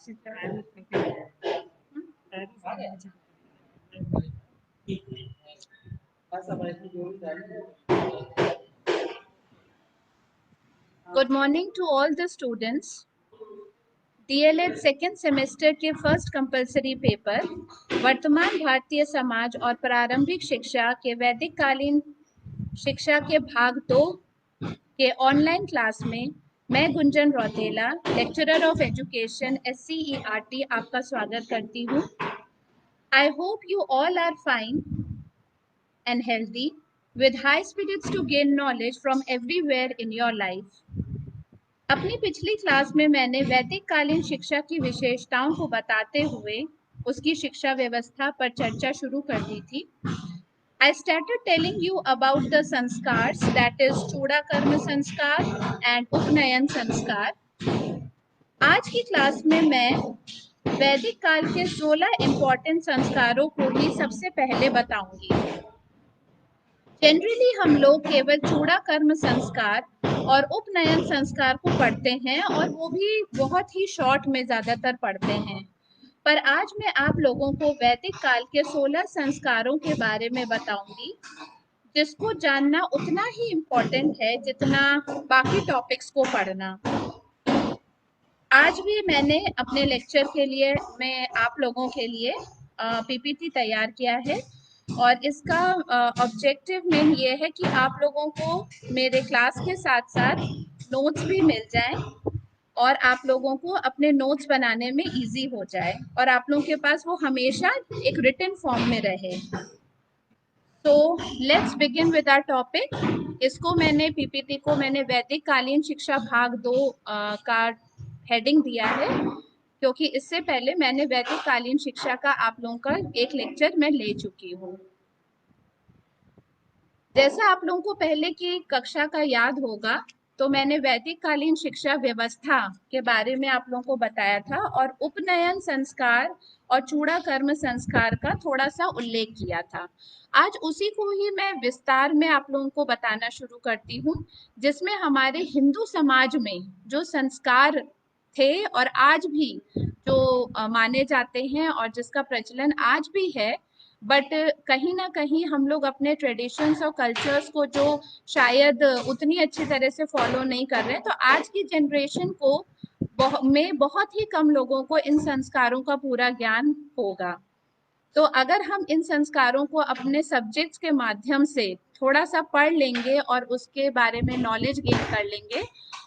Good morning to all the students. DElEd second semester के first compulsory paper वर्तमान भारतीय समाज और प्रारंभिक शिक्षा के वैदिक कालीन शिक्षा के भाग 2 के ऑनलाइन क्लास में मैं Gunjan Rautela, lecturer of education SCERT, आपका स्वागत करती हूँ। I hope you all are fine and healthy with high spirits to gain knowledge from everywhere in your life. अपनी पिछली क्लास में मैंने वैदिक कालीन शिक्षा की विशेषताओं को बताते हुए उसकी शिक्षा व्यवस्था पर चर्चा शुरू कर दी थी। I started telling you about the sanskars, that is चूड़ा कर्म संस्कार and उपनयन संस्कार। आज की क्लास में मैं वैदिक काल के 16 इंपॉर्टेंट संस्कारों को ही सबसे पहले बताऊंगी। जनरली हम लोग केवल चूड़ा कर्म संस्कार और उपनयन संस्कार को पढ़ते हैं और वो भी बहुत ही शॉर्ट में ज्यादातर पढ़ते हैं, पर आज मैं आप लोगों को वैदिक काल के 16 संस्कारों के बारे में बताऊंगी, जिसको जानना उतना ही इम्पोर्टेंट है जितना बाकी टॉपिक्स को पढ़ना। आज भी मैंने अपने लेक्चर के लिए मैं आप लोगों के लिए पीपीटी तैयार किया है और इसका ऑब्जेक्टिव मेन ये है कि आप लोगों को मेरे क्लास के साथ साथ नोट्स भी मिल जाएं और आप लोगों को अपने नोट्स बनाने में इजी हो जाए और आप लोगों के पास वो हमेशा एक रिटन फॉर्म में रहे। तो let's begin with our topic. इसको मैंने पीपीटी को मैंने वैदिक कालीन शिक्षा भाग 2 का हेडिंग दिया है, क्योंकि इससे पहले मैंने वैदिक कालीन शिक्षा का आप लोगों का एक लेक्चर मैं ले चुकी हूँ। जैसा आप लोगों को पहले की कक्षा का याद होगा, तो मैंने वैदिक कालीन शिक्षा व्यवस्था के बारे में आप लोगों को बताया था और उपनयन संस्कार और चूड़ा कर्म संस्कार का थोड़ा सा उल्लेख किया था। आज उसी को ही मैं विस्तार में आप लोगों को बताना शुरू करती हूँ, जिसमें हमारे हिंदू समाज में जो संस्कार थे और आज भी जो माने जाते हैं और जिसका प्रचलन आज भी है, बट कहीं ना कहीं हम लोग अपने ट्रेडिशंस और कल्चर्स को जो शायद उतनी अच्छी तरह से फॉलो नहीं कर रहे हैं, तो आज की जनरेशन को में बहुत ही कम लोगों को इन संस्कारों का पूरा ज्ञान होगा। तो अगर हम इन संस्कारों को अपने सब्जेक्ट्स के माध्यम से थोड़ा सा पढ़ लेंगे और उसके बारे में नॉलेज गेन कर लेंगे,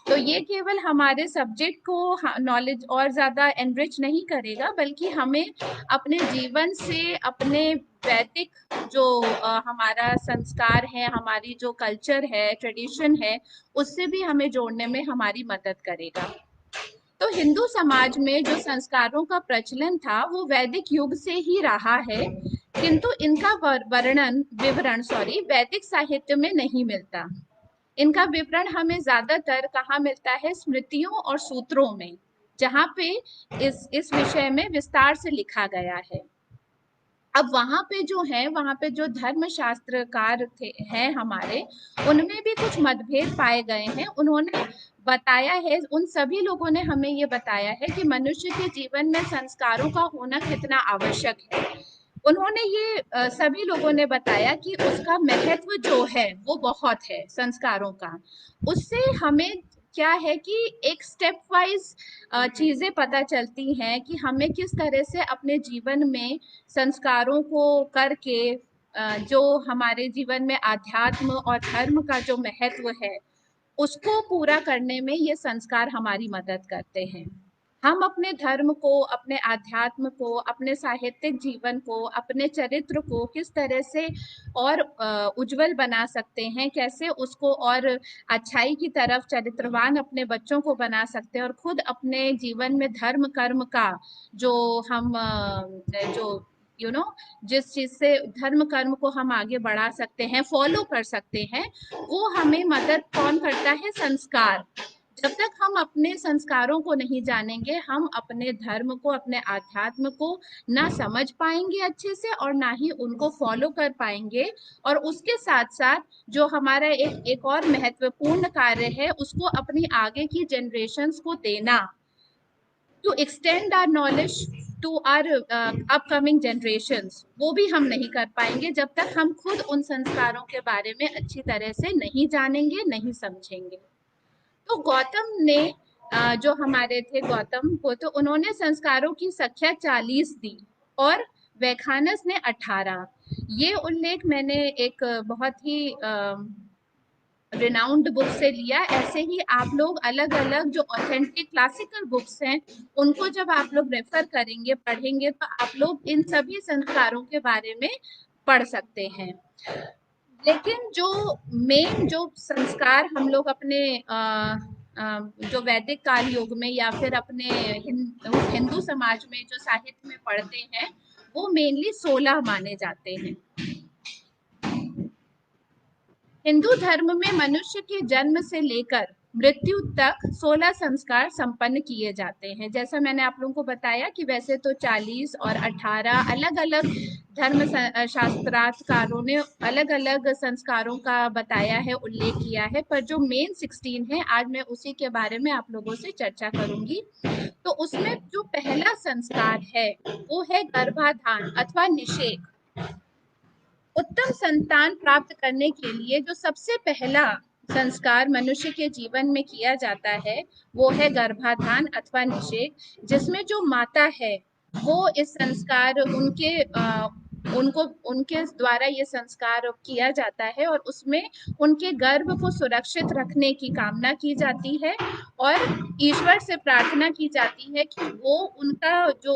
तो ये केवल हमारे सब्जेक्ट को नॉलेज और ज़्यादा एनरिच नहीं करेगा, बल्कि हमें अपने जीवन से अपने वैदिक जो हमारा संस्कार है, हमारी जो कल्चर है, ट्रेडिशन है, उससे भी हमें जोड़ने में हमारी मदद करेगा। तो हिंदू समाज में जो संस्कारों का प्रचलन था वो वैदिक युग से ही रहा है, किंतु इनका विवरण वैदिक साहित्य में नहीं मिलता। इनका विवरण हमें ज्यादातर कहाँ मिलता है? स्मृतियों और सूत्रों में, जहाँ पे इस विषय में विस्तार से लिखा गया है। अब वहां पे जो धर्म शास्त्रकार हैं हमारे, उनमें भी कुछ मतभेद पाए गए हैं। उन्होंने बताया है, उन सभी लोगों ने हमें ये बताया है कि मनुष्य के जीवन में संस्कारों का होना कितना आवश्यक है। उन्होंने ये सभी लोगों ने बताया कि उसका महत्व जो है वो बहुत है संस्कारों का। उससे हमें क्या है कि एक स्टेप वाइज चीजें पता चलती हैं कि हमें किस तरह से अपने जीवन में संस्कारों को करके जो हमारे जीवन में आध्यात्म और धर्म का जो महत्व है उसको पूरा करने में ये संस्कार हमारी मदद करते हैं। हम अपने धर्म को, अपने आध्यात्म को, अपने साहित्यिक जीवन को, अपने चरित्र को किस तरह से और उज्जवल बना सकते हैं, कैसे उसको और अच्छाई की तरफ चरित्रवान अपने बच्चों को बना सकते हैं और खुद अपने जीवन में धर्म कर्म का जो हम जो जिस चीज से धर्म कर्म को हम आगे बढ़ा सकते हैं, फॉलो कर सकते हैं, वो हमें मदद कौन करता है? संस्कार। जब तक हम अपने संस्कारों को नहीं जानेंगे, हम अपने धर्म को, अपने आध्यात्म को ना समझ पाएंगे अच्छे से और ना ही उनको फॉलो कर पाएंगे। और उसके साथ साथ जो हमारा एक और महत्वपूर्ण कार्य है, उसको अपनी आगे की जनरेशन्स को देना। To extend our knowledge to our upcoming generations, वो भी हम नहीं कर पाएंगे जब तक हम खुद उन संस्कारों के बारे में अच्छी तरह से नहीं जानेंगे, नहीं समझेंगे। तो गौतम ने जो हमारे थे गौतम को, तो उन्होंने संस्कारों की संख्या 40 दी और वैखानस ने 18। ये उल्लेख मैंने एक बहुत ही रिनाउंड बुक से लिया। ऐसे ही आप लोग अलग अलग जो ऑथेंटिक क्लासिकल बुक्स हैं उनको जब आप लोग रेफर करेंगे, पढ़ेंगे, तो आप लोग इन सभी संस्कारों के बारे में पढ़ सकते हैं। लेकिन जो मेन जो संस्कार हम लोग अपने जो वैदिक काल युग में या फिर अपने हिंदू समाज में जो साहित्य में पढ़ते हैं, वो मेनली 16 माने जाते हैं। हिंदू धर्म में मनुष्य के जन्म से लेकर मृत्यु तक 16 संस्कार संपन्न किए जाते हैं। जैसा मैंने आप लोगों को बताया कि वैसे तो 40 और 18 अलग अलग धर्म शास्त्रार्थकारों ने अलग अलग संस्कारों का बताया है, उल्लेख किया है, पर जो मेन 16 है, आज मैं उसी के बारे में आप लोगों से चर्चा करूंगी। तो उसमें जो पहला संस्कार है वो है गर्भाधान अथवा निषेक। उत्तम संतान प्राप्त करने के लिए जो सबसे पहला संस्कार मनुष्य के जीवन में किया जाता है वो है गर्भाधान अथवा निषेक, जिसमें जो माता है वो इस संस्कार उनके द्वारा ये संस्कार किया जाता है और उसमें उनके गर्भ को सुरक्षित रखने की कामना की जाती है और ईश्वर से प्रार्थना की जाती है कि वो उनका जो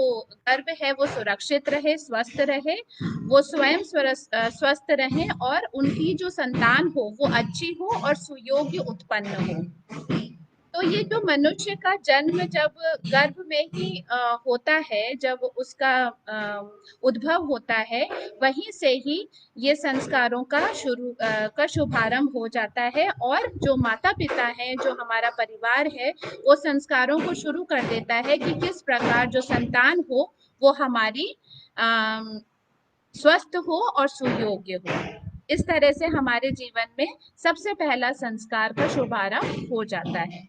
गर्भ है वो सुरक्षित रहे, स्वस्थ रहे, वो स्वयं स्वस्थ रहें और उनकी जो संतान हो वो अच्छी हो और सुयोग्य उत्पन्न हो। तो ये जो मनुष्य का जन्म जब गर्भ में ही होता है, जब उसका उद्भव होता है, वहीं से ही ये संस्कारों का शुभारंभ हो जाता है और जो माता पिता है, जो हमारा परिवार है, वो संस्कारों को शुरू कर देता है कि किस प्रकार जो संतान हो वो हमारी स्वस्थ हो और सुयोग्य हो। इस तरह से हमारे जीवन में सबसे पहला संस्कार का शुभारंभ हो जाता है।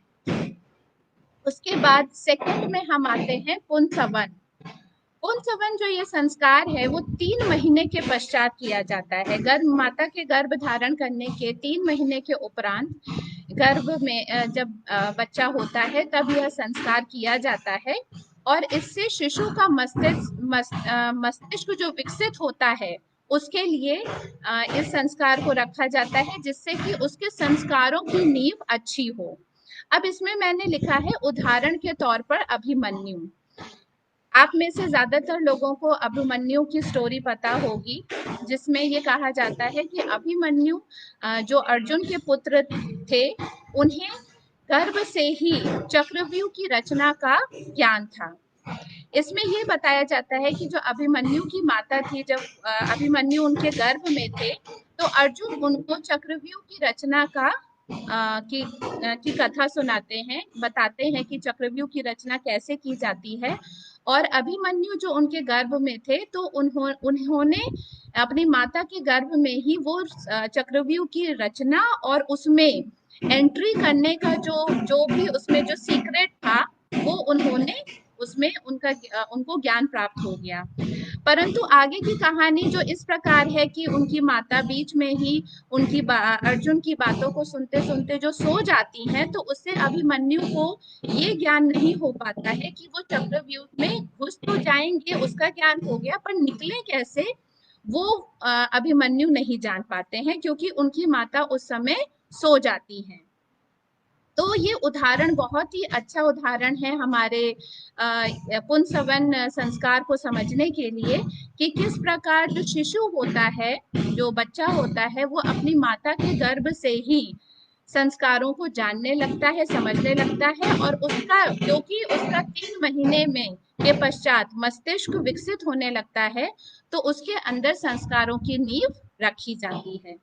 उसके बाद सेकंड में हम आते हैं पुंसवन। पुंसवन जो ये संस्कार है वो 3 महीने के पश्चात किया जाता है। माता के गर्भ धारण करने के 3 महीने के उपरांत गर्भ में जब बच्चा होता है तब यह संस्कार किया जाता है और इससे शिशु का मस्तिष्क जो विकसित होता है उसके लिए इस संस्कार को रखा जाता है, जिससे कि उसके संस्कारों की नींव अच्छी हो। अब इसमें मैंने लिखा है उदाहरण के तौर पर अभिमन्यु। आप में से ज्यादातर लोगों को अभिमन्यु की स्टोरी पता होगी, जिसमें ये कहा जाता है कि अभिमन्यु जो अर्जुन के पुत्र थे, उन्हें गर्भ से ही चक्रव्यूह की रचना का ज्ञान था। इसमें ये बताया जाता है कि जो अभिमन्यु की माता थी, जब अभिमन्यु उनके गर्भ में थे, तो अर्जुन उनको चक्रव्यूह की रचना की कथा सुनाते हैं, बताते हैं कि चक्रव्यूह की रचना कैसे की जाती है। और अभिमन्यु जो उनके गर्भ में थे, तो उन्होंने अपनी माता के गर्भ में ही वो चक्रव्यूह की रचना और उसमें एंट्री करने का जो भी उसमें जो सीक्रेट था वो उन्होंने उसमें उनको ज्ञान प्राप्त हो गया। परंतु आगे की कहानी जो इस प्रकार है कि उनकी माता बीच में ही अर्जुन की बातों को सुनते सुनते जो सो जाती हैं, तो उससे अभिमन्यु को ये ज्ञान नहीं हो पाता है कि वो चक्रव्यूह में घुस तो जाएंगे, उसका ज्ञान हो गया, पर निकले कैसे वो अभिमन्यु नहीं जान पाते हैं, क्योंकि उनकी माता उस समय सो जाती हैं। तो ये उदाहरण बहुत ही अच्छा उदाहरण है हमारे पुंसवन संस्कार को समझने के लिए कि किस प्रकार जो शिशु होता है, जो बच्चा होता है, वो अपनी माता के गर्भ से ही संस्कारों को जानने लगता है, समझने लगता है और क्योंकि उसका 3 महीने में के पश्चात मस्तिष्क विकसित होने लगता है, तो उसके अंदर संस्कारों की नींव रखी जाती है।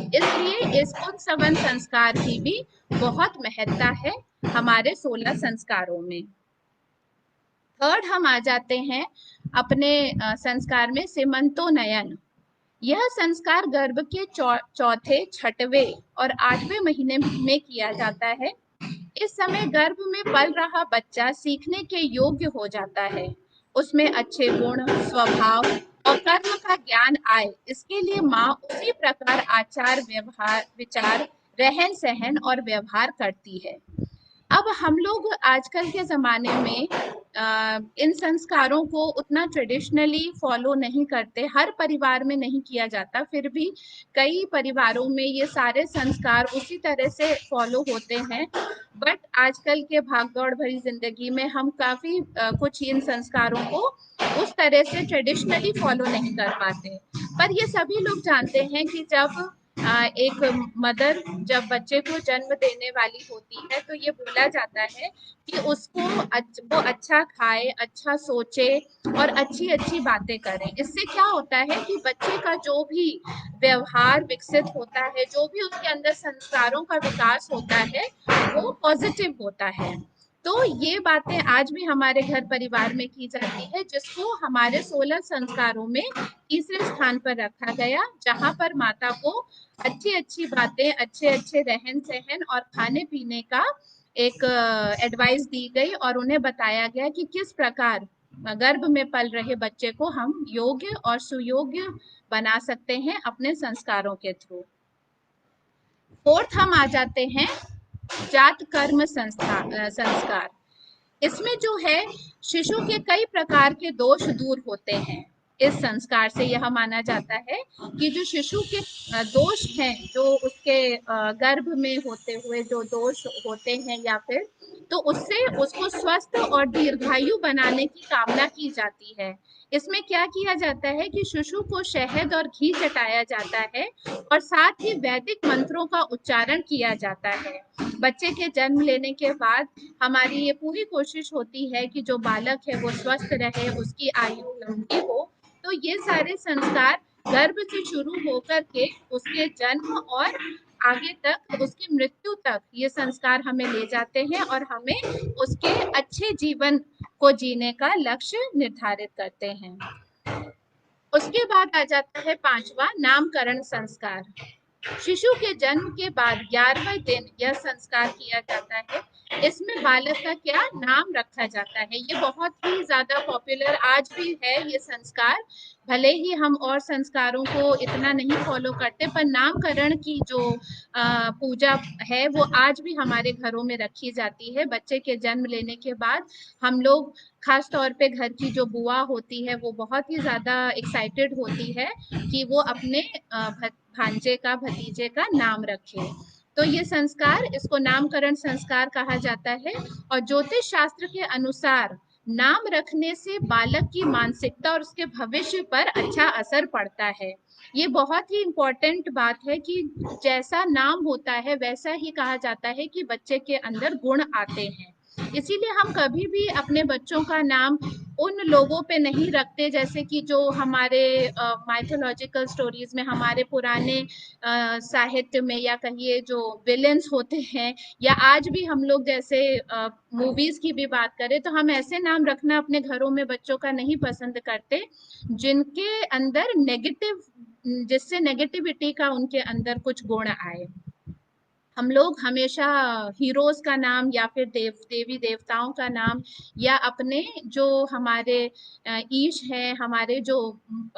इसलिए इस पुंसवन संस्कार की भी बहुत महत्ता है हमारे 16 संस्कारों में। थर्ड हम आ जाते हैं अपने संस्कार में सीमंतोन्नयन। यह संस्कार गर्भ के चौथे, छठवें और 8वें महीने में किया जाता है। इस समय गर्भ में पल रहा बच्चा सीखने के योग्य हो जाता है। उसमें अच्छे गुण, स्वभाव और कर्म का ज्ञान आए, इसके लिए माँ उसी प्रकार आचार, व्यवहार, विचार, रहन सहन और व्यवहार करती है। अब हम लोग आजकल के ज़माने में इन संस्कारों को उतना ट्रेडिशनली फॉलो नहीं करते, हर परिवार में नहीं किया जाता, फिर भी कई परिवारों में ये सारे संस्कार उसी तरह से फॉलो होते हैं। बट आजकल के भागदौड़ भरी ज़िंदगी में हम काफ़ी कुछ इन संस्कारों को उस तरह से ट्रेडिशनली फॉलो नहीं कर पाते। पर ये सभी लोग जानते हैं कि जब एक मदर जब बच्चे को जन्म देने वाली होती है तो ये बोला जाता है कि उसको वो अच्छा खाए, अच्छा सोचे और अच्छी अच्छी बातें करें। इससे क्या होता है कि बच्चे का जो भी व्यवहार विकसित होता है, जो भी उसके अंदर संस्कारों का विकास होता है, वो पॉजिटिव होता है। तो ये बातें आज भी हमारे घर परिवार में की जाती है, जिसको हमारे 16 संस्कारों में तीसरे स्थान पर रखा गया, जहाँ पर माता को अच्छी अच्छी बातें, अच्छे अच्छे रहन सहन और खाने पीने का एक एडवाइस दी गई और उन्हें बताया गया कि किस प्रकार गर्भ में पल रहे बच्चे को हम योग्य और सुयोग्य बना सकते हैं अपने संस्कारों के थ्रू। फोर्थ हम आ जाते हैं जात कर्म संस्कार। इसमें जो है शिशु के कई प्रकार के दोष दूर होते हैं। इस संस्कार से यह माना जाता है कि जो शिशु के दोष हैं, जो उसके गर्भ में होते हुए जो दोष होते हैं, या फिर तो उससे उसको स्वस्थ और दीर्घायु बनाने की कामना की जाती है। इसमें क्या किया जाता है कि शिशु को शहद और घी चटाया जाता है और साथ ही वैदिक मंत्रों का उच्चारण किया जाता है। बच्चे के जन्म लेने के बाद हमारी ये पूरी कोशिश होती है कि जो बालक है वो स्वस्थ रहे, उसकी आयु लंबी हो। तो ये सारे संस्कार गर्भ से शुरू होकर के उसके जन्म और आगे तक उसकी मृत्यु तक ये संस्कार हमें ले जाते हैं और हमें उसके अच्छे जीवन को जीने का लक्ष्य निर्धारित करते हैं। उसके बाद आ जाता है पांचवा नामकरण संस्कार। शिशु के जन्म के बाद 11वें दिन यह संस्कार किया जाता है। इसमें बालक का क्या नाम रखा जाता है। ये बहुत ही ज्यादा पॉपुलर आज भी है ये संस्कार। भले ही हम और संस्कारों को इतना नहीं फॉलो करते, पर नामकरण की जो पूजा है वो आज भी हमारे घरों में रखी जाती है। बच्चे के जन्म लेने के बाद हम लोग, खास तौर पे घर की जो बुआ होती है, वो बहुत ही ज्यादा एक्साइटेड होती है कि वो अपने भांजे का, भतीजे का नाम रखे। तो ये संस्कार, इसको नामकरण संस्कार कहा जाता है। और ज्योतिष शास्त्र के अनुसार नाम रखने से बालक की मानसिकता और उसके भविष्य पर अच्छा असर पड़ता है। ये बहुत ही इम्पोर्टेंट बात है कि जैसा नाम होता है वैसा ही कहा जाता है कि बच्चे के अंदर गुण आते हैं। इसीलिए हम कभी भी अपने बच्चों का नाम उन लोगों पे नहीं रखते, जैसे कि जो हमारे माइथोलॉजिकल स्टोरीज में, हमारे पुराने साहित्य में, या कहिए जो विलेंस होते हैं, या आज भी हम लोग जैसे मूवीज की भी बात करें तो हम ऐसे नाम रखना अपने घरों में बच्चों का नहीं पसंद करते जिनके अंदर नेगेटिव, जिससे नेगेटिविटी का उनके अंदर कुछ गुण आए। हम लोग हमेशा हीरोज का नाम, या फिर देवी देवताओं का नाम, या अपने जो हमारे ईश हैं, हमारे जो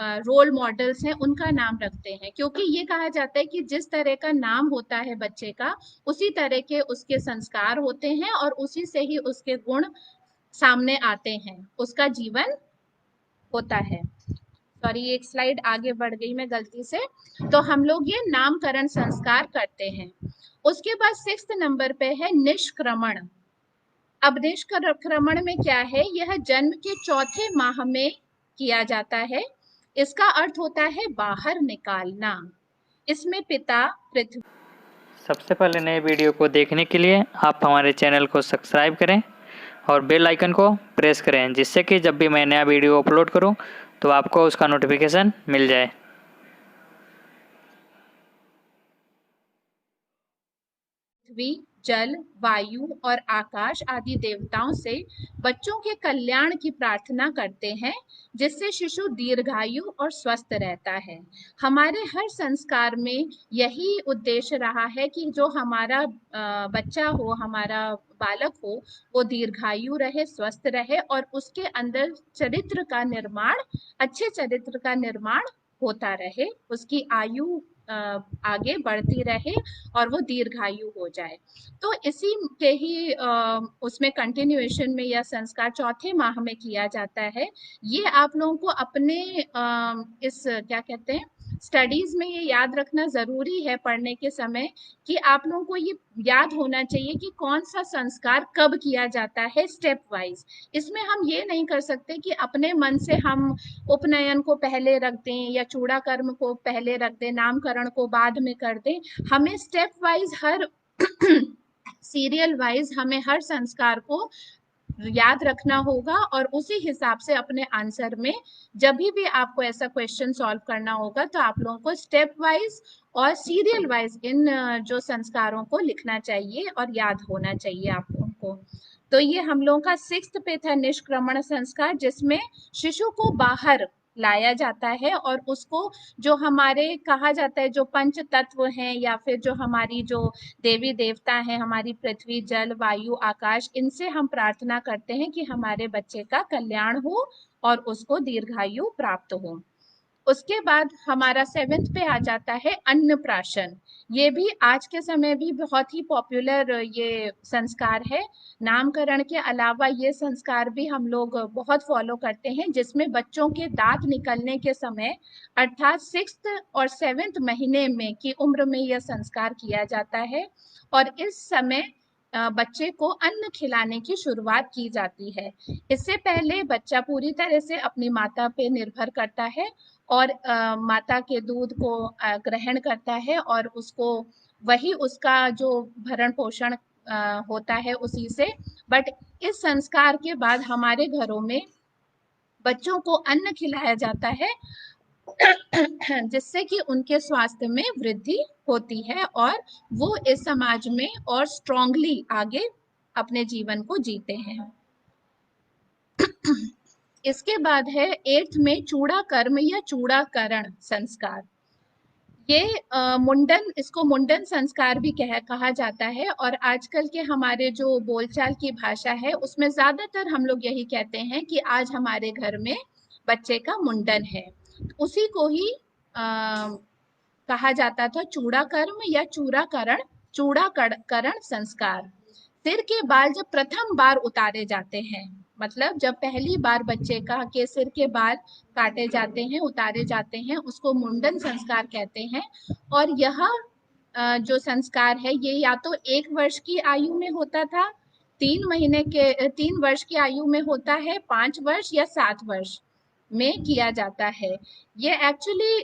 रोल मॉडल्स हैं, उनका नाम रखते हैं। क्योंकि ये कहा जाता है कि जिस तरह का नाम होता है बच्चे का, उसी तरह के उसके संस्कार होते हैं और उसी से ही उसके गुण सामने आते हैं, उसका जीवन होता है। सॉरी, एक स्लाइड आगे बढ़ गई मैं गलती से। तो हम लोग ये नामकरण संस्कार करते हैं। उसके बाद 6 नंबर पे है निष्क्रमण। अब निष्क्रमण में क्या है, यह जन्म के चौथे माह में किया जाता है। इसका अर्थ होता है बाहर निकालना। इसमें पिता पृथ्वी। सबसे पहले नए वीडियो को देखने के लिए आप हमारे चैनल को सब्सक्राइब करें और बेल आइकन को प्रेस करें, जिससे कि जब भी मैं नया वीडियो अपलोड करूं तो आपको उसका नोटिफिकेशन मिल जाए। पृथ्वी, जल, वायु और आकाश आदि देवताओं से बच्चों के कल्याण की प्रार्थना करते हैं, जिससे शिशु दीर्घायु और स्वस्थ रहता है। हमारे हर संस्कार में यही उद्देश्य रहा है कि जो हमारा बच्चा हो, हमारा बालक हो, वो दीर्घायु रहे, स्वस्थ रहे और उसके अंदर चरित्र का निर्माण, अच्छे चरित्र का निर्माण होता रहे, उसकी आयु आगे बढ़ती रहे और वो दीर्घायु हो जाए। तो इसी के ही उसमें कंटिन्यूएशन में यह संस्कार चौथे माह में किया जाता है। ये आप लोगों को अपने इस क्या कहते हैं स्टडीज में ये याद रखना जरूरी है पढ़ने के समय, कि आप लोगों को ये याद होना चाहिए कि कौन सा संस्कार कब किया जाता है, स्टेप वाइज। इसमें हम ये नहीं कर सकते कि अपने मन से हम उपनयन को पहले रख दें या चूड़ाकर्म को पहले रख दें, नामकरण को बाद में कर दें। हमें स्टेप वाइज, हर सीरियल वाइज हमें हर संस्कार को याद रखना होगा और उसी हिसाब से अपने आंसर में जब भी आपको ऐसा क्वेश्चन सॉल्व करना होगा तो आप लोगों को स्टेप वाइज और सीरियल वाइज इन जो संस्कारों को लिखना चाहिए और याद होना चाहिए आप लोगों को। तो ये हम लोगों का 6th पे था निष्क्रमण संस्कार, जिसमें शिशु को बाहर लाया जाता है और उसको जो हमारे कहा जाता है जो पंच तत्व हैं या फिर जो हमारी जो देवी देवता हैं, हमारी पृथ्वी, जल, वायु, आकाश, इनसे हम प्रार्थना करते हैं कि हमारे बच्चे का कल्याण हो और उसको दीर्घायु प्राप्त हो। उसके बाद हमारा 7th पे आ जाता है अन्नप्राशन। ये भी आज के समय भी बहुत ही पॉपुलर ये संस्कार है। नामकरण के अलावा ये संस्कार भी हम लोग बहुत फॉलो करते हैं, जिसमें बच्चों के दांत निकलने के समय अर्थात 6th और 7th महीने में की उम्र में यह संस्कार किया जाता है और इस समय बच्चे को अन्न खिलाने की शुरुआत की जाती है। इससे पहले बच्चा पूरी तरह से अपनी माता पे निर्भर करता है और माता के दूध को ग्रहण करता है और उसको वही उसका जो भरण पोषण होता है उसी से। बट इस संस्कार के बाद हमारे घरों में बच्चों को अन्न खिलाया जाता है जिससे कि उनके स्वास्थ्य में वृद्धि होती है और वो इस समाज में और स्ट्रांगली आगे अपने जीवन को जीते हैं। इसके बाद है 8th में चूड़ा कर्म या चूड़ाकरण संस्कार। ये मुंडन, इसको मुंडन संस्कार भी कहा जाता है और आजकल के हमारे जो बोलचाल की भाषा है उसमें ज्यादातर हम लोग यही कहते हैं कि आज हमारे घर में बच्चे का मुंडन है। उसी को ही कहा जाता था चूड़ाकर्म या चूड़ाकरण संस्कार। सिर के बाल जब प्रथम बार उतारे जाते हैं, मतलब जब पहली बार बच्चे का के सिर के बाल काटे जाते हैं, उतारे जाते हैं, उसको मुंडन संस्कार कहते हैं। और यह जो संस्कार है ये या तो 1 वर्ष की आयु में होता था, 3 वर्ष की आयु में होता है, 5 वर्ष या 7 वर्ष में किया जाता है। ये एक्चुअली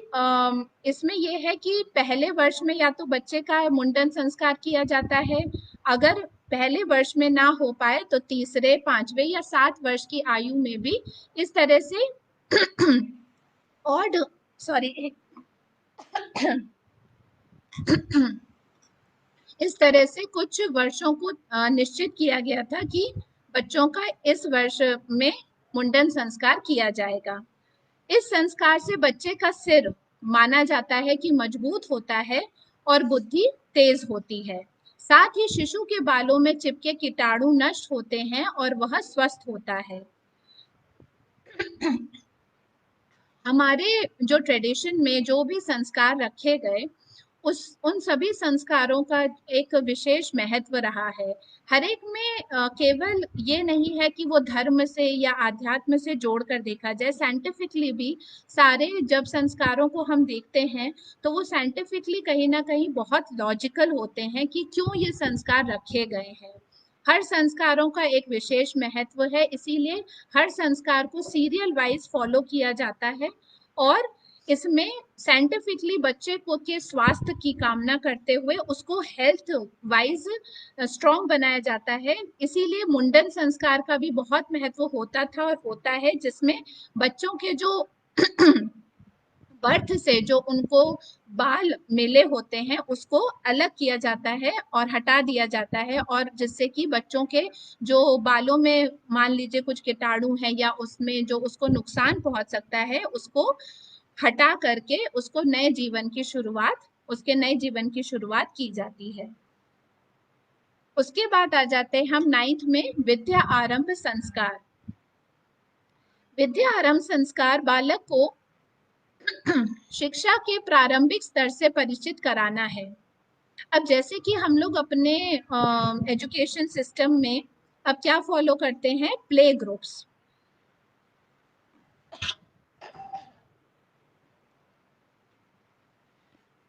इसमें ये है कि पहले वर्ष में या तो बच्चे का मुंडन संस्कार किया जाता है, अगर पहले वर्ष में ना हो पाए तो तीसरे, 5वें या 7 वर्ष की आयु में भी इस तरह से और इस तरह से कुछ वर्षों को निश्चित किया गया था कि बच्चों का इस वर्ष में मुंडन संस्कार किया जाएगा। इस संस्कार से बच्चे का सिर माना जाता है कि मजबूत होता है और बुद्धि तेज होती है। साथ ही शिशु के बालों में चिपके कीटाणु नष्ट होते हैं और वह स्वस्थ होता है। हमारे जो ट्रेडिशन में जो भी संस्कार रखे गए उन सभी संस्कारों का एक विशेष महत्व रहा है। हर एक में केवल ये नहीं है कि वो धर्म से या आध्यात्म से जोड़कर देखा जाए, साइंटिफिकली भी सारे जब संस्कारों को हम देखते हैं तो वो साइंटिफिकली कहीं ना कहीं बहुत लॉजिकल होते हैं कि क्यों ये संस्कार रखे गए हैं। हर संस्कारों का एक विशेष महत्व है, इसीलिए हर संस्कार को सीरियल वाइज फॉलो किया जाता है और इसमें साइंटिफिकली बच्चे को के स्वास्थ्य की कामना करते हुए उसको हेल्थ वाइज स्ट्रॉन्ग बनाया जाता है। इसीलिए मुंडन संस्कार का भी बहुत महत्व होता था और होता है, जिसमें बच्चों के जो बर्थ से जो उनको बाल मिले होते हैं उसको अलग किया जाता है और हटा दिया जाता है, और जिससे कि बच्चों के जो बालों में मान लीजिए कुछ कीटाणु है या उसमें जो उसको नुकसान पहुंच सकता है उसको हटा करके उसको नए जीवन की शुरुआत उसके नए जीवन की शुरुआत की जाती है। उसके बाद आ जाते हैं हम 9th में विद्या आरंभ संस्कार। विद्या आरंभ संस्कार बालक को शिक्षा के प्रारंभिक स्तर से परिचित कराना है। अब जैसे कि हम लोग अपने एजुकेशन सिस्टम में अब क्या फॉलो करते हैं, प्ले ग्रुप्स।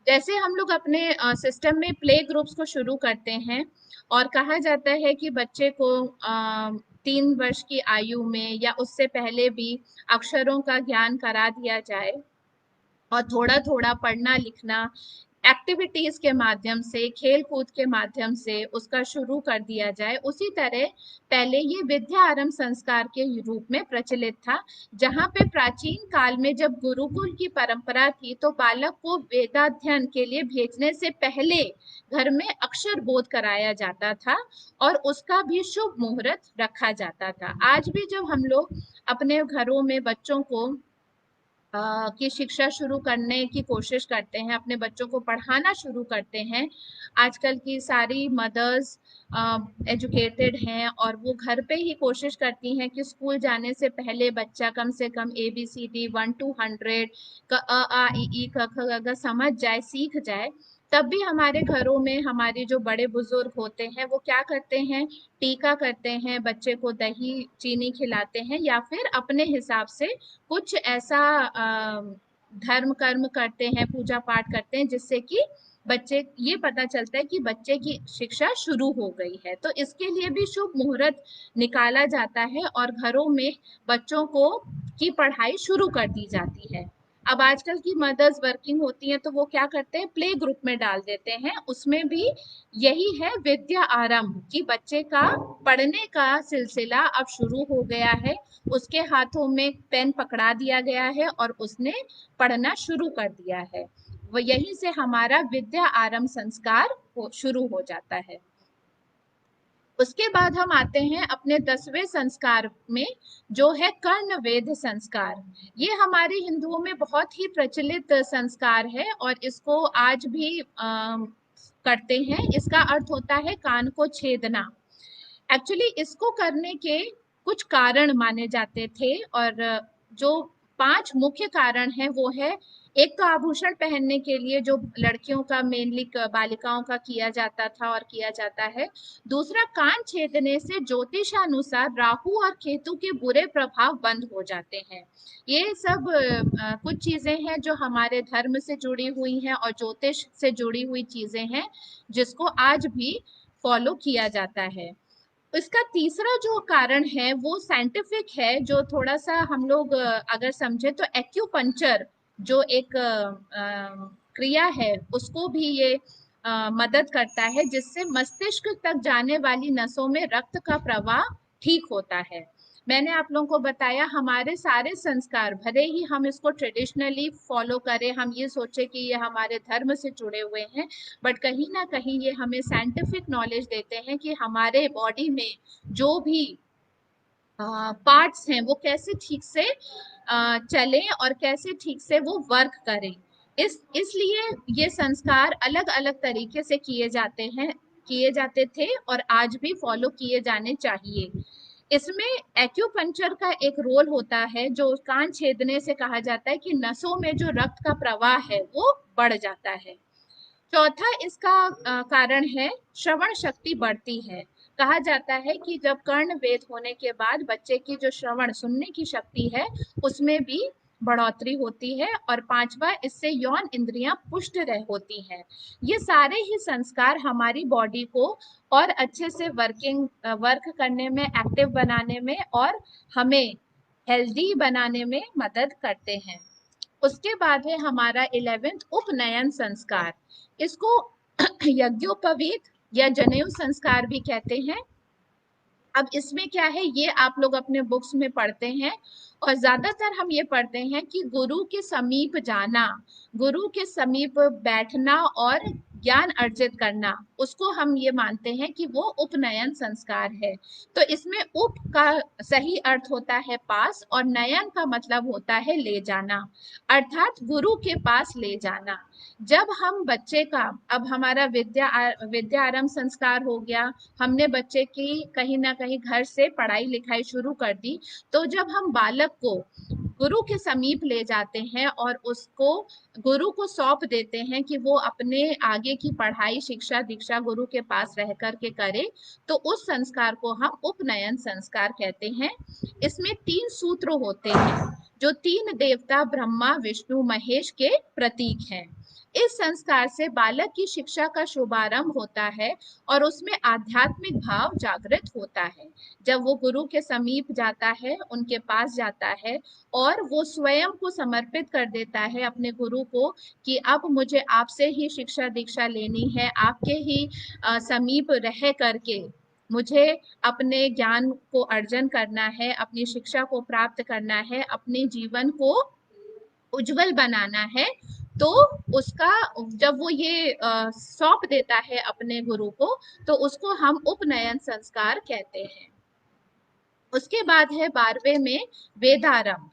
जैसे हम लोग अपने सिस्टम में प्ले ग्रुप्स को शुरू करते हैं और कहा जाता है कि बच्चे को 3 वर्ष की आयु में या उससे पहले भी अक्षरों का ज्ञान करा दिया जाए और थोड़ा थोड़ा पढ़ना लिखना एक्टिविटीज के माध्यम से, खेल कूद के माध्यम से उसका शुरू कर दिया जाए। उसी तरह पहले ये विद्या आरंभ संस्कार के रूप में प्रचलित था, जहाँ पे प्राचीन काल में जब गुरुकुल की परंपरा थी तो बालक को वेदाध्ययन के लिए भेजने से पहले घर में अक्षर बोध कराया जाता था और उसका भी शुभ मुहूर्त रखा जाता था। आज भी जब हम लोग अपने घरों में बच्चों को की शिक्षा शुरू करने की कोशिश करते हैं, अपने बच्चों को पढ़ाना शुरू करते हैं, आजकल की सारी मदर्स एजुकेटेड हैं और वो घर पे ही कोशिश करती हैं कि स्कूल जाने से पहले बच्चा कम से कम ABCD 1 to 100 अ आ इ ई क ख ग घ समझ जाए, सीख जाए। तब भी हमारे घरों में हमारे जो बड़े बुजुर्ग होते हैं वो क्या करते हैं, टीका करते हैं, बच्चे को दही चीनी खिलाते हैं या फिर अपने हिसाब से कुछ ऐसा धर्म कर्म करते हैं, पूजा पाठ करते हैं जिससे कि बच्चे ये पता चलता है कि बच्चे की शिक्षा शुरू हो गई है। तो इसके लिए भी शुभ मुहूर्त निकाला जाता है और घरों में बच्चों को की पढ़ाई शुरू कर दी जाती है। अब आजकल की मदर्स वर्किंग होती हैं तो वो क्या करते हैं, प्ले ग्रुप में डाल देते हैं। उसमें भी यही है विद्या आरंभ कि बच्चे का पढ़ने का सिलसिला अब शुरू हो गया है, उसके हाथों में पेन पकड़ा दिया गया है और उसने पढ़ना शुरू कर दिया है। वो यहीं से हमारा विद्या आरंभ संस्कार शुरू हो जाता है। उसके बाद हम आते हैं अपने 10वें संस्कार में, जो है कर्ण वेद संस्कार। ये हमारे हिंदुओं में बहुत ही प्रचलित संस्कार है और इसको आज भी करते हैं। इसका अर्थ होता है कान को छेदना। एक्चुअली इसको करने के कुछ कारण माने जाते थे और जो 5 मुख्य कारण है वो है, एक तो आभूषण पहनने के लिए जो लड़कियों का मेनली बालिकाओं का किया जाता था और किया जाता है। दूसरा, कान छेदने से ज्योतिषानुसार राहु और केतु के बुरे प्रभाव बंद हो जाते हैं। ये सब कुछ चीजें हैं जो हमारे धर्म से जुड़ी हुई हैं और ज्योतिष से जुड़ी हुई चीजें हैं जिसको आज भी फॉलो किया जाता है। इसका तीसरा जो कारण है वो साइंटिफिक है, जो थोड़ा सा हम लोग अगर समझे तो एक्यूपंक्चर जो एक क्रिया है उसको भी ये मदद करता है, जिससे मस्तिष्क तक जाने वाली नसों में रक्त का प्रवाह ठीक होता है। मैंने आप लोगों को बताया हमारे सारे संस्कार भले ही हम इसको ट्रेडिशनली फॉलो करें, हम ये सोचे कि ये हमारे धर्म से जुड़े हुए हैं, बट कहीं ना कहीं ये हमें साइंटिफिक नॉलेज देते हैं कि हमारे बॉडी में जो भी पार्ट्स हैं वो कैसे ठीक से चलें और कैसे ठीक से वो वर्क करें। इसलिए ये संस्कार अलग अलग तरीके से किए जाते थे और आज भी फॉलो किए जाने चाहिए। इसमें एक्यूपंक्चर का एक रोल होता है, जो कान छेदने से कहा जाता है कि नसों में जो रक्त का प्रवाह है वो बढ़ जाता है। चौथा इसका कारण है श्रवण शक्ति बढ़ती है। कहा जाता है कि जब कर्ण वेद होने के बाद बच्चे की जो श्रवण सुनने की शक्ति है उसमें भी बढ़ोतरी होती है। और पांचवा, इससे यौन इंद्रियां पुष्ट होती हैं। ये सारे ही संस्कार हमारी बॉडी को और अच्छे से वर्क करने में, एक्टिव बनाने में और हमें हेल्दी बनाने में मदद करते हैं। उसके बाद है हमारा 11th उपनयन संस्कार। इसको यज्ञोपवीत या जनेऊ संस्कार भी कहते हैं। अब इसमें क्या है, ये आप लोग अपने बुक्स में पढ़ते हैं, और ज्यादातर हम ये पढ़ते हैं कि गुरु के समीप जाना, गुरु के समीप बैठना और ज्ञान अर्जित करना, उसको हम ये मानते हैं कि वो उपनयन संस्कार है। तो इसमें उप का सही अर्थ होता है पास, और नयन का मतलब होता है ले जाना, अर्थात गुरु के पास ले जाना। जब हम बच्चे का, अब हमारा विद्या आरंभ संस्कार हो गया, हमने बच्चे की कहीं ना कहीं घर से पढ़ाई लिखाई शुरू कर दी, तो जब हम बालक को गुरु के समीप ले जाते हैं और उसको गुरु को सौंप देते हैं कि वो अपने आगे की पढ़ाई शिक्षा दीक्षा गुरु के पास रह करके करे, तो उस संस्कार को हम उपनयन संस्कार कहते हैं। इसमें 3 सूत्र होते हैं जो 3 देवता ब्रह्मा विष्णु महेश के प्रतीक हैं। इस संस्कार से बालक की शिक्षा का शुभारंभ होता है और उसमें आध्यात्मिक भाव जागृत होता है। जब वो गुरु के समीप जाता है, उनके पास जाता है, और वो स्वयं को समर्पित कर देता है अपने गुरु को कि अब मुझे आपसे ही शिक्षा दीक्षा लेनी है, आपके ही समीप रह करके मुझे अपने ज्ञान को अर्जन करना है, अपनी शिक्षा को प्राप्त करना है, अपने जीवन को उज्जवल बनाना है। तो उसका, जब वो ये सौंप देता है अपने गुरु को, तो उसको हम उपनयन संस्कार कहते हैं। उसके बाद है 12वें में वेदारंभ।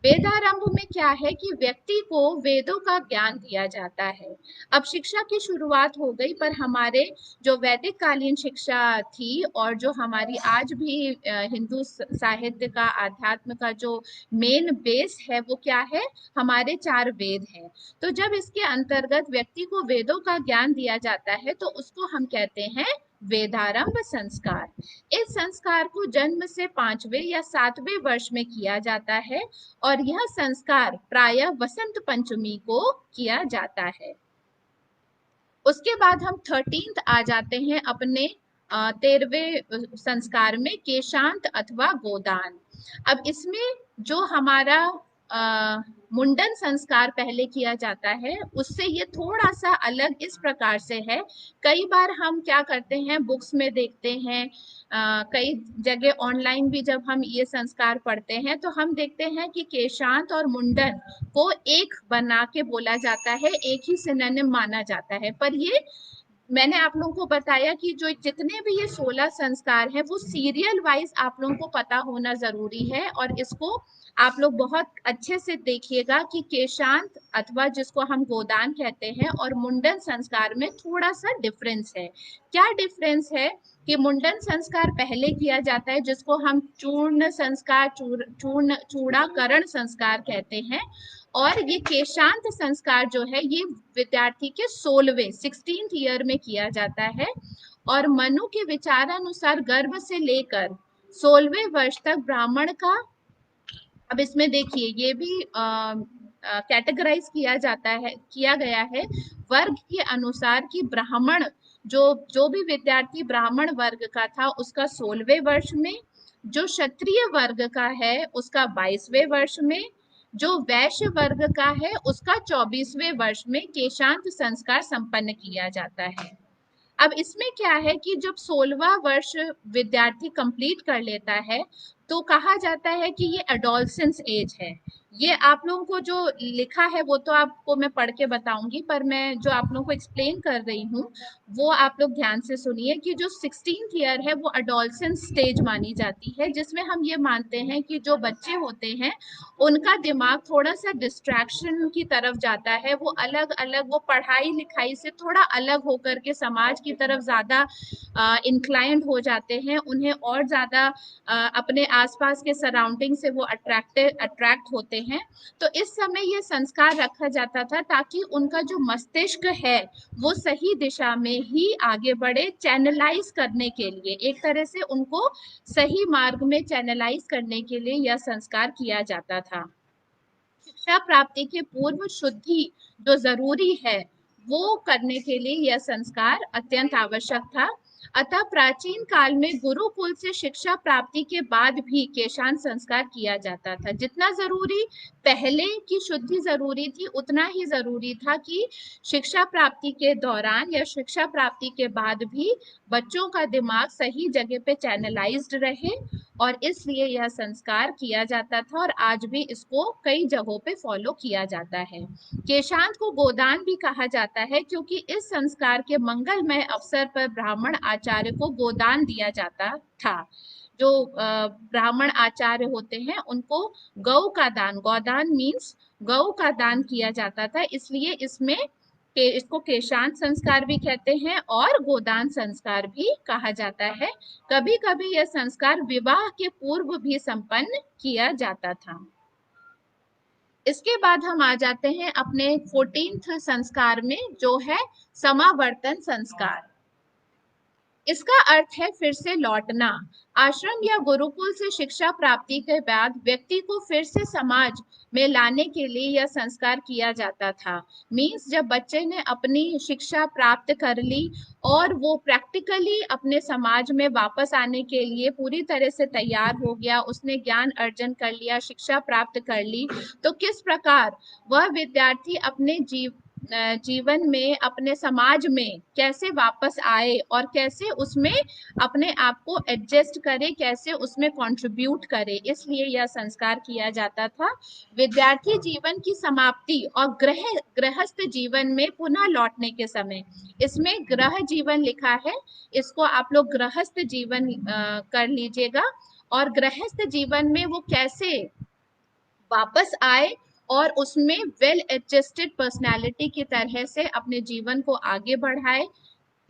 वेदारंभ में क्या है कि व्यक्ति को वेदों का ज्ञान दिया जाता है। अब शिक्षा की शुरुआत हो गई, पर हमारे जो वैदिक कालीन शिक्षा थी और जो हमारी आज भी हिंदू साहित्य का आध्यात्म का जो मेन बेस है वो क्या है, हमारे 4 वेद हैं। तो जब इसके अंतर्गत व्यक्ति को वेदों का ज्ञान दिया जाता है तो उसको हम कहते हैं वेदारंभ संस्कार। इस संस्कार को जन्म से 5वें या 7वें वर्ष में किया जाता है, और यह संस्कार प्रायः वसंत पंचमी को किया जाता है। उसके बाद हम 13th आ जाते हैं अपने 13वें संस्कार में, केशांत अथवा गोदान। अब इसमें जो हमारा मुंडन संस्कार पहले किया जाता है, उससे ये थोड़ा सा अलग इस प्रकार से है। कई बार हम क्या करते हैं, बुक्स में देखते हैं, कई जगह ऑनलाइन भी जब हम ये संस्कार पढ़ते हैं तो हम देखते हैं कि केशांत और मुंडन को एक बना के बोला जाता है, एक ही सिनोनिम माना जाता है। पर ये मैंने आप लोगों को बताया कि जो जितने भी ये 16 संस्कार हैं वो सीरियल वाइज आप लोगों को पता होना जरूरी है, और इसको आप लोग बहुत अच्छे से देखिएगा कि केशांत अथवा जिसको हम गोदान कहते हैं और मुंडन संस्कार में थोड़ा सा डिफरेंस है। क्या डिफरेंस है कि मुंडन संस्कार पहले किया जाता है, जिसको हम चूर्ण संस्कार, चूर्ण चूड़ाकरण संस्कार कहते हैं, और ये केशांत संस्कार जो है ये विद्यार्थी के 16th ईयर में किया जाता है, और मनु के विचारानुसार गर्भ से लेकर 16वें वर्ष तक ब्राह्मण का, अब इसमें देखिए ये भी कैटेगराइज किया जाता है, किया गया है वर्ग के अनुसार कि ब्राह्मण, जो जो भी विद्यार्थी ब्राह्मण वर्ग का था उसका 16वें वर्ष में, जो क्षत्रिय वर्ग का है उसका 22वें वर्ष में, जो वैश्य वर्ग का है उसका 24वें वर्ष में केशांत संस्कार संपन्न किया जाता है। अब इसमें क्या है कि जब 16वां वर्ष विद्यार्थी कंप्लीट कर लेता है तो कहा जाता है कि ये एडोलसेंस एज है। ये आप लोगों को जो लिखा है वो तो आपको मैं पढ़ के बताऊंगी, पर मैं जो आप लोगों को एक्सप्लेन कर रही हूँ वो आप लोग ध्यान से सुनिए कि जो 16th ईयर है वो एडोलसेंस स्टेज मानी जाती है, जिसमें हम ये मानते हैं कि जो बच्चे होते हैं उनका दिमाग थोड़ा सा डिस्ट्रैक्शन की तरफ जाता है, वो अलग अलग, वो पढ़ाई लिखाई से थोड़ा अलग होकर के समाज की तरफ ज्यादा इंक्लाइंड हो जाते हैं, उन्हें और ज्यादा अपने आसपास के सराउंडिंग से वो अट्रैक्ट होते हैं। तो इस समय ये संस्कार रखा जाता था ताकि उनका जो मस्तिष्क है वो सही दिशा में ही आगे बढ़े, चैनलाइज करने के लिए, एक तरह से उनको सही मार्ग में चैनलाइज करने के लिए यह संस्कार किया जाता था। शिक्षा प्राप्ति के पूर्व शुद्धि जो जरूरी है वो करने के लिए यह संस्कार अत्यंत आवश्यक था। अतः प्राचीन काल में गुरुकुल से शिक्षा प्राप्ति के बाद भी केशांत संस्कार किया जाता था। जितना जरूरी पहले की शुद्धि जरूरी थी, उतना ही जरूरी था कि शिक्षा प्राप्ति के दौरान या शिक्षा प्राप्ति के बाद भी बच्चों का दिमाग सही जगह पे चैनलाइज्ड रहे, और इसलिए यह संस्कार किया जाता था और आज भी इसको कई जगहों पे फॉलो किया जाता है। केशांत को गोदान भी कहा जाता है क्योंकि इस संस्कार के मंगलमय अवसर पर ब्राह्मण आचार्य को गोदान दिया जाता था। जो ब्राह्मण आचार्य होते हैं उनको गौ का दान, गोदान मीन्स गौ का दान किया जाता था, इसलिए इसको केशांत संस्कार भी कहते हैं और गोदान संस्कार भी कहा जाता है। कभी कभी यह संस्कार विवाह के पूर्व भी संपन्न किया जाता था। इसके बाद हम आ जाते हैं अपने 14th संस्कार में, जो है समावर्तन संस्कार। इसका अर्थ है फिर से लौटना। आश्रम या गुरुकुल से शिक्षा प्राप्ति के बाद व्यक्ति को फिर से समाज में लाने के लिए यह संस्कार किया जाता था। मीन्स जब बच्चे ने अपनी शिक्षा प्राप्त कर ली और वो प्रैक्टिकली अपने समाज में वापस आने के लिए पूरी तरह से तैयार हो गया, उसने ज्ञान अर्जन कर लिया, शिक्षा प्राप्त कर ली, तो किस प्रकार वह विद्यार्थी अपने जीवन में, अपने समाज में कैसे वापस आए और कैसे उसमें अपने आप को एडजस्ट करे, कैसे उसमें कंट्रीब्यूट करे, इसलिए यह संस्कार किया जाता था। विद्यार्थी जीवन की समाप्ति और गृहस्थ जीवन में पुनः लौटने के समय, इसमें गृह जीवन लिखा है, इसको आप लोग गृहस्थ जीवन कर लीजिएगा। और गृहस्थ जीवन में वो कैसे वापस आए और उसमें वेल एडजस्टेड पर्सनालिटी की तरह से अपने जीवन को आगे बढ़ाए,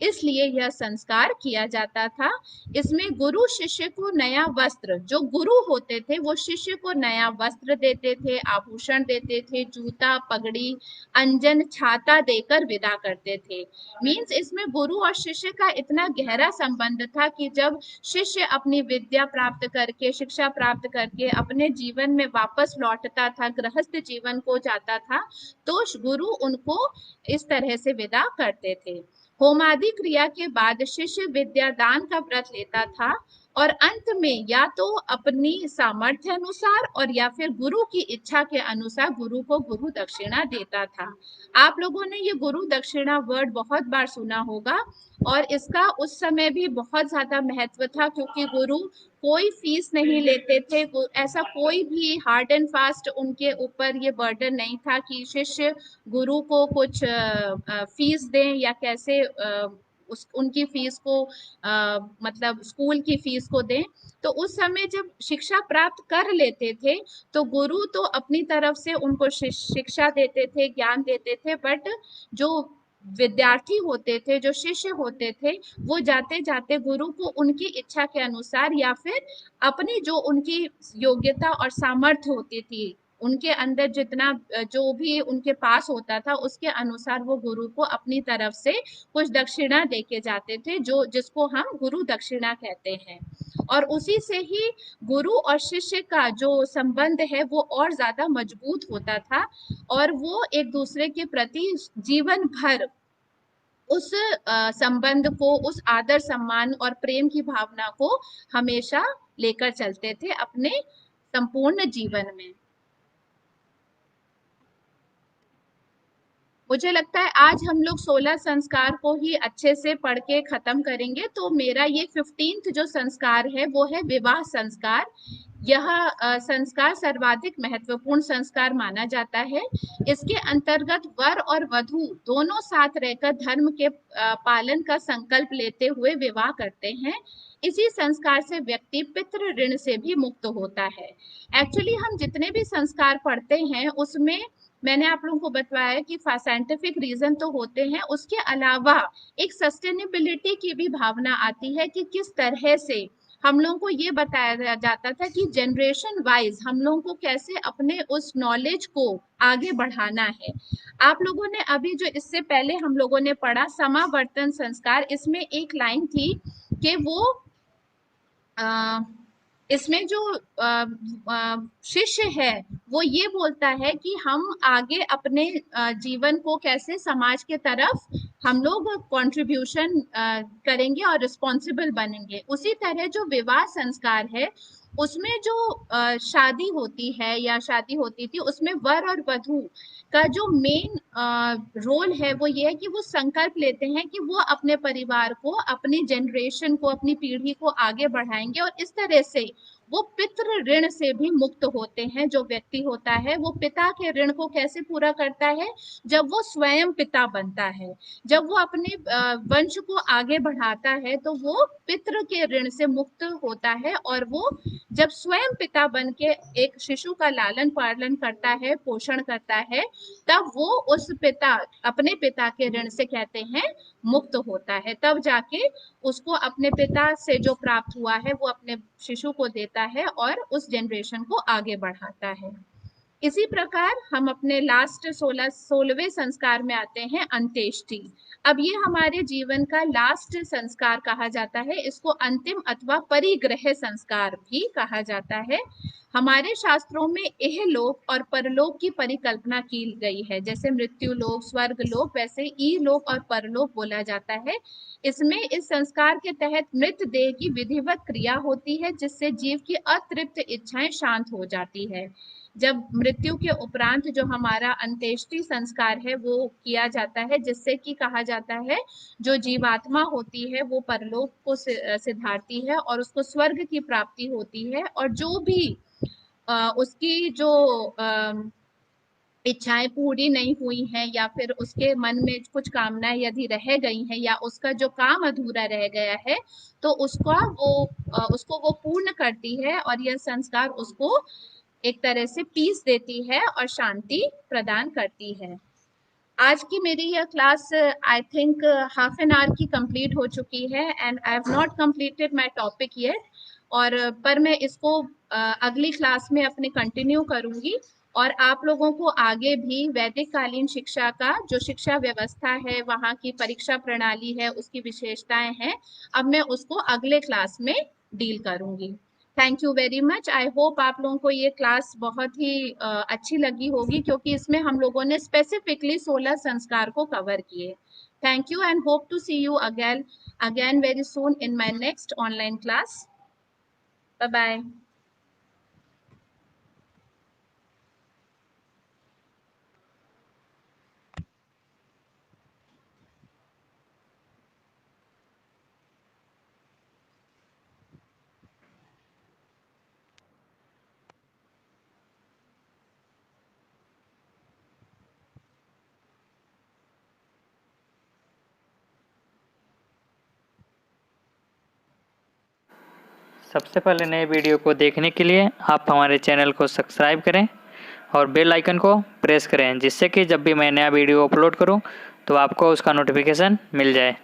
इसलिए यह संस्कार किया जाता था। इसमें गुरु शिष्य को नया वस्त्र, जो गुरु होते थे वो शिष्य को नया वस्त्र देते थे, आभूषण देते थे, जूता, पगड़ी, अंजन, छाता देकर विदा करते थे। मीन्स इसमें गुरु और शिष्य का इतना गहरा संबंध था कि जब शिष्य अपनी विद्या प्राप्त करके, शिक्षा प्राप्त करके अपने जीवन में वापस लौटता था, गृहस्थ जीवन को जाता था, तो गुरु उनको इस तरह से विदा करते थे। होमादि क्रिया के बाद शिष्य विद्यादान का व्रत लेता था और अंत में या तो अपनी सामर्थ्य अनुसार और या फिर गुरु की इच्छा के अनुसार गुरु को गुरु दक्षिणा देता था। आप लोगों ने ये गुरु दक्षिणा वर्ड बहुत बार सुना होगा और इसका उस समय भी बहुत ज्यादा महत्व था, क्योंकि गुरु कोई फीस नहीं लेते थे। ऐसा कोई भी हार्ड एंड फास्ट उनके ऊपर ये बर्डन नहीं था कि शिष्य गुरु को कुछ फीस दें या कैसे उनकी फीस को मतलब स्कूल की फीस को दें। तो उस समय जब शिक्षा प्राप्त कर लेते थे तो गुरु तो अपनी तरफ से उनको शिक्षा देते थे, ज्ञान देते थे, बट जो विद्यार्थी होते थे, जो शिष्य होते थे, वो जाते जाते गुरु को उनकी इच्छा के अनुसार या फिर अपनी जो उनकी योग्यता और सामर्थ्य होती थी, उनके अंदर जितना जो भी उनके पास होता था, उसके अनुसार वो गुरु को अपनी तरफ से कुछ दक्षिणा देके जाते थे, जो जिसको हम गुरु दक्षिणा कहते हैं। और उसी से ही गुरु और शिष्य का जो संबंध है वो और ज्यादा मजबूत होता था और वो एक दूसरे के प्रति जीवन भर उस संबंध को, उस आदर सम्मान और प्रेम की भावना को हमेशा लेकर चलते थे अपने संपूर्ण जीवन में। मुझे लगता है आज हम लोग 16 संस्कार को ही अच्छे से पढ़ के खत्म करेंगे। तो मेरा ये 15th जो संस्कार है वो है विवाह संस्कार। यह संस्कार सर्वाधिक महत्वपूर्ण संस्कार माना जाता है। इसके अंतर्गत वर और वधू दोनों साथ रहकर धर्म के पालन का संकल्प लेते हुए विवाह करते हैं। इसी संस्कार से व्यक्ति पितृ ऋण से भी मुक्त होता है। एक्चुअली हम जितने भी संस्कार पढ़ते हैं उसमें मैंने आप लोगों को बताया कि साइंटिफिक रीजन तो होते हैं, उसके अलावा एक सस्टेनेबिलिटी की भी भावना आती है कि किस तरह से हम लोगों को ये बताया जाता था कि जनरेशन वाइज हम लोगों को कैसे अपने उस नॉलेज को आगे बढ़ाना है। आप लोगों ने अभी जो इससे पहले हम लोगों ने पढ़ा समावर्तन संस्कार, इसमें एक लाइन थी कि वो इसमें जो शिष्य है वो ये बोलता है कि हम आगे अपने जीवन को कैसे समाज के तरफ हम लोग कंट्रीब्यूशन करेंगे और रिस्पॉन्सिबल बनेंगे। उसी तरह जो विवाह संस्कार है उसमें जो शादी होती है या शादी होती थी उसमें वर और वधू का जो मेन रोल है वो ये है कि वो संकल्प लेते हैं कि वो अपने परिवार को, अपनी जनरेशन को, अपनी पीढ़ी को आगे बढ़ाएंगे और इस तरह से वो पितृ ऋण से भी मुक्त होते हैं। जो व्यक्ति होता है वो पिता के ऋण को कैसे पूरा करता है, जब वो स्वयं पिता बनता है, जब वो अपने वंश को आगे बढ़ाता है तो वो पितृ के ऋण से मुक्त होता है। और वो जब स्वयं पिता बन के एक शिशु का लालन पालन करता है, पोषण करता है, तब वो उस पिता, अपने पिता के ऋण से कहते हैं मुक्त होता है। तब जाके उसको अपने पिता से जो प्राप्त हुआ है वो अपने शिशु को देता है और उस जनरेशन को आगे बढ़ाता है। इसी प्रकार हम अपने लास्ट 16वें संस्कार में आते हैं, अंत्येष्टि। अब ये हमारे जीवन का लास्ट संस्कार कहा जाता है। इसको अंतिम अथवा परिग्रह संस्कार भी कहा जाता है। हमारे शास्त्रों में इहलोक और परलोक की परिकल्पना की गई है। जैसे मृत्यु लोक, स्वर्ग लोक, वैसे इहलोक और परलोक बोला जाता है। इसमें इस संस्कार के तहत मृत देह की विधिवत क्रिया होती है जिससे जीव की अतृप्त इच्छाएं शांत हो जाती है। जब मृत्यु के उपरांत जो हमारा अंत्येष्टि संस्कार है वो किया जाता है, जिससे कि कहा जाता है जो जीवात्मा होती है वो परलोक को सिधारती है और उसको स्वर्ग की प्राप्ति होती है। और जो भी उसकी जो इच्छाएं पूरी नहीं हुई हैं या फिर उसके मन में कुछ कामनाएं यदि रह गई हैं या उसका जो काम अधूरा रह गया है तो उसको वो पूर्ण करती है और यह संस्कार उसको एक तरह से पीस देती है और शांति प्रदान करती है। आज की मेरी यह class I think half an hour की कंप्लीट हो चुकी है and I have not completed my topic yet. और पर मैं इसको अगली क्लास में अपने कंटिन्यू करूंगी और आप लोगों को आगे भी वैदिक कालीन शिक्षा का जो शिक्षा व्यवस्था है, वहाँ की परीक्षा प्रणाली है, उसकी विशेषताएं हैं, अब मैं उसको अगले क्लास में डील करूंगी। Thank you very much. I hope आप लोगों को ये क्लास बहुत ही अच्छी लगी होगी क्योंकि इसमें हम लोगों ने स्पेसिफिकली 16 संस्कार को कवर किए। Thank you and hope to see you again very soon in my next online class. Bye bye. सबसे पहले नए वीडियो को देखने के लिए आप हमारे चैनल को सब्सक्राइब करें और बेल आइकन को प्रेस करें, जिससे कि जब भी मैं नया वीडियो अपलोड करूं तो आपको उसका नोटिफिकेशन मिल जाए।